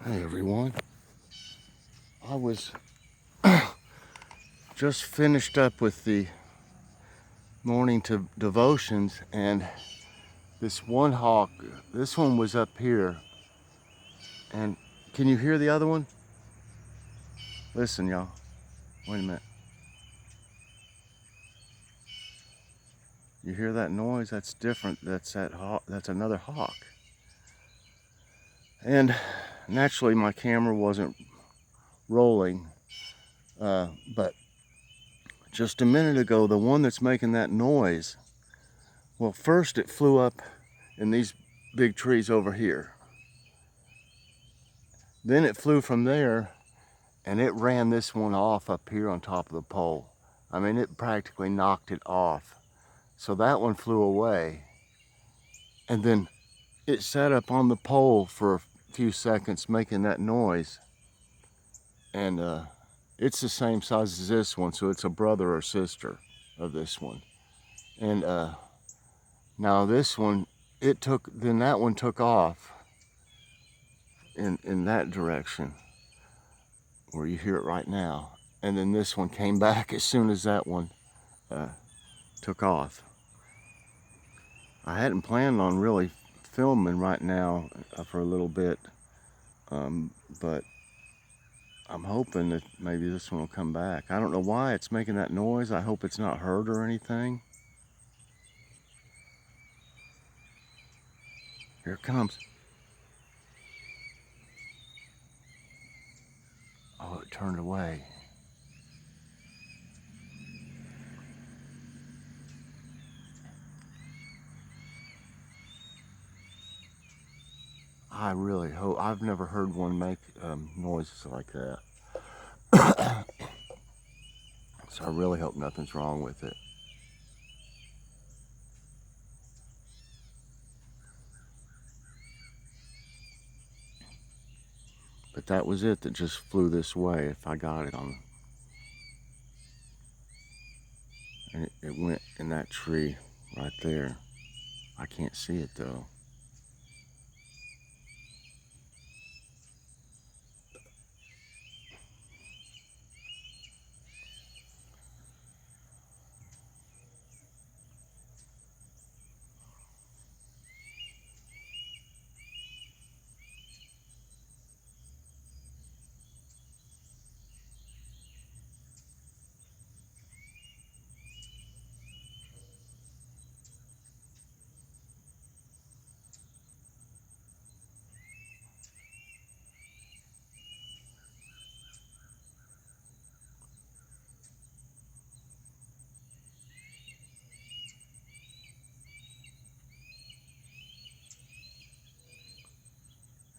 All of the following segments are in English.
Hey everyone, I was just finished up with the morning devotions, and this one hawk, this one was up here, and can you hear the other one? Listen y'all, wait a minute. You hear that noise? That's different. That's that hawk. That's another hawk. And naturally my camera wasn't rolling, but just a minute ago, the one that's making that noise, well, first it flew up in these big trees over here. Then it flew from there and it ran this one off up here on top of the pole. I mean, it practically knocked it off. So that one flew away. And then it sat up on the pole for a few seconds making that noise. And it's the same size as this one, so it's a brother or sister of this one. And now this one, then that one took off in that direction where you hear it right now. And then this one came back as soon as that one took off. I hadn't planned on really filming right now for a little bit, but I'm hoping that maybe this one will come back. I don't know why it's making that noise. I hope it's not hurt or anything. Here it comes. Oh, it turned away. I really hope. I've never heard one make noises like that. So I really hope nothing's wrong with it. But that was it that just flew this way, if I got it on. And it went in that tree right there. I can't see it though.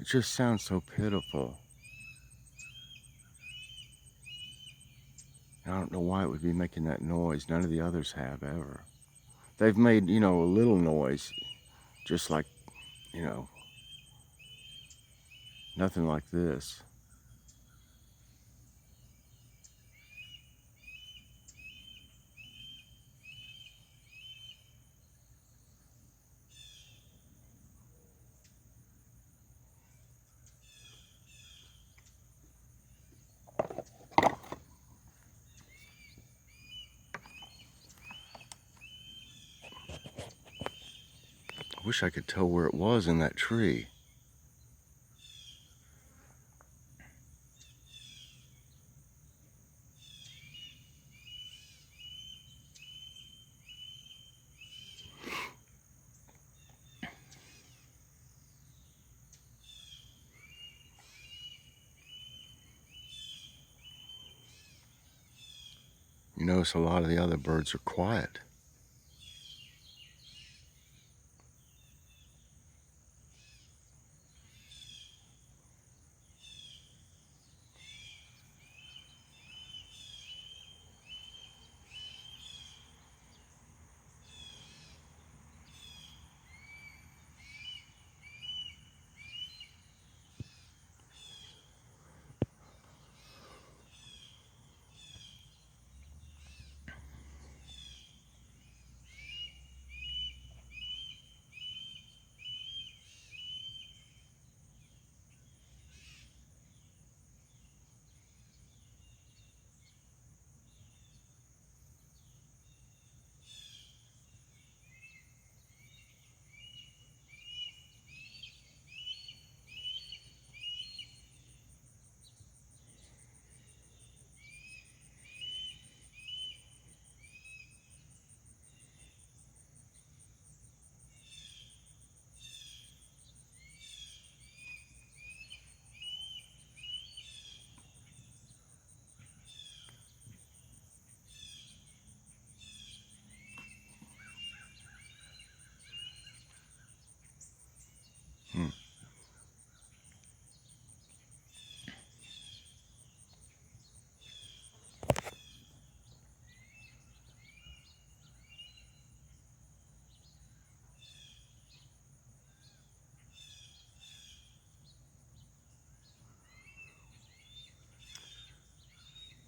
It just sounds so pitiful. I don't know why it would be making that noise. None of the others have ever. They've made, a little noise, just like, you know, nothing like this. I wish I could tell where it was in that tree. You notice a lot of the other birds are quiet.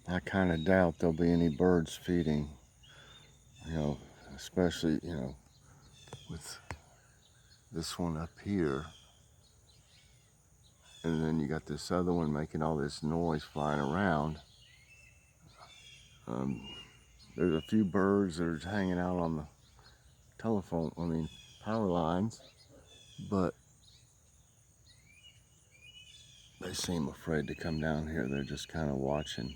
I kind of doubt there'll be any birds feeding, especially, with this one up here. And then you got this other one making all this noise flying around. There's a few birds that are hanging out on the power lines, but they seem afraid to come down here. They're just kind of watching.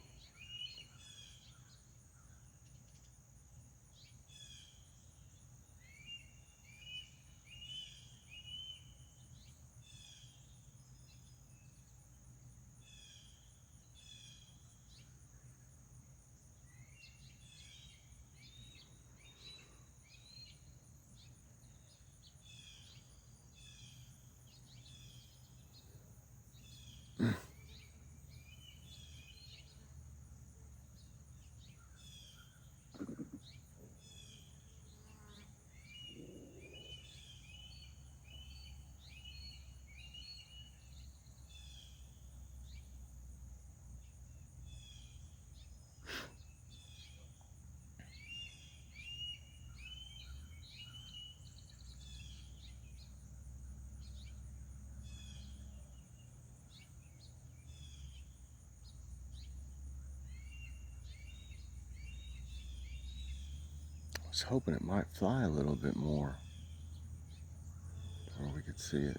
I was hoping it might fly a little bit more, or we could see it.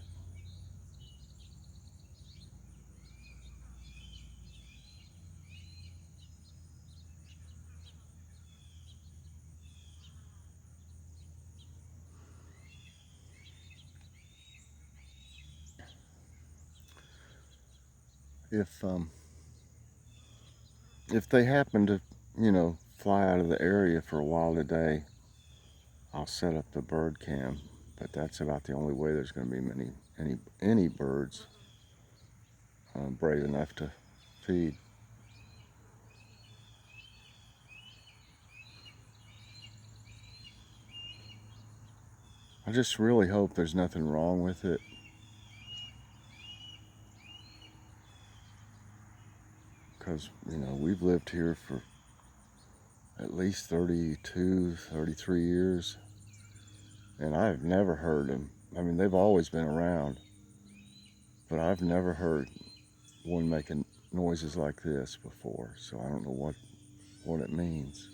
If they happen to, fly out of the area for a while today, I'll set up the bird cam. But that's about the only way there's going to be any birds brave enough to feed. I just really hope there's nothing wrong with it. Because, we've lived here for at least 32, 33 years. And I've never heard them. They've always been around. But I've never heard one making noises like this before. So I don't know what it means.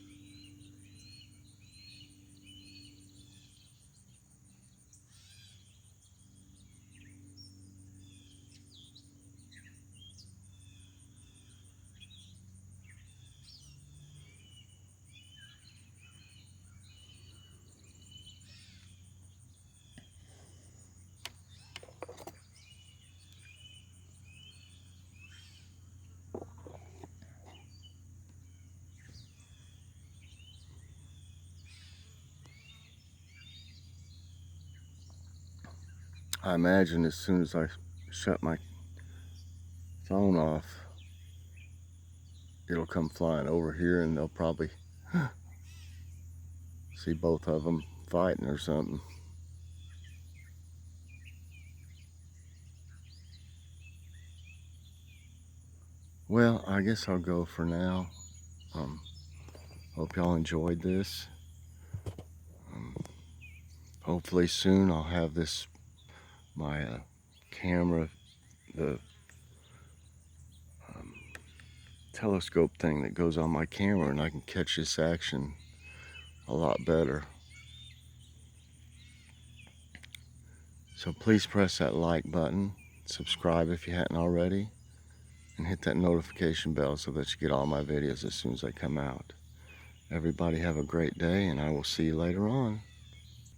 I imagine as soon as I shut my phone off, it'll come flying over here and they'll probably see both of them fighting or something. Well, I guess I'll go for now. Hope y'all enjoyed this. Hopefully soon I'll have my camera, the telescope thing that goes on my camera, and I can catch this action a lot better. So please press that like button, subscribe if you hadn't already, and hit that notification bell so that you get all my videos as soon as they come out. Everybody have a great day, and I will see you later on.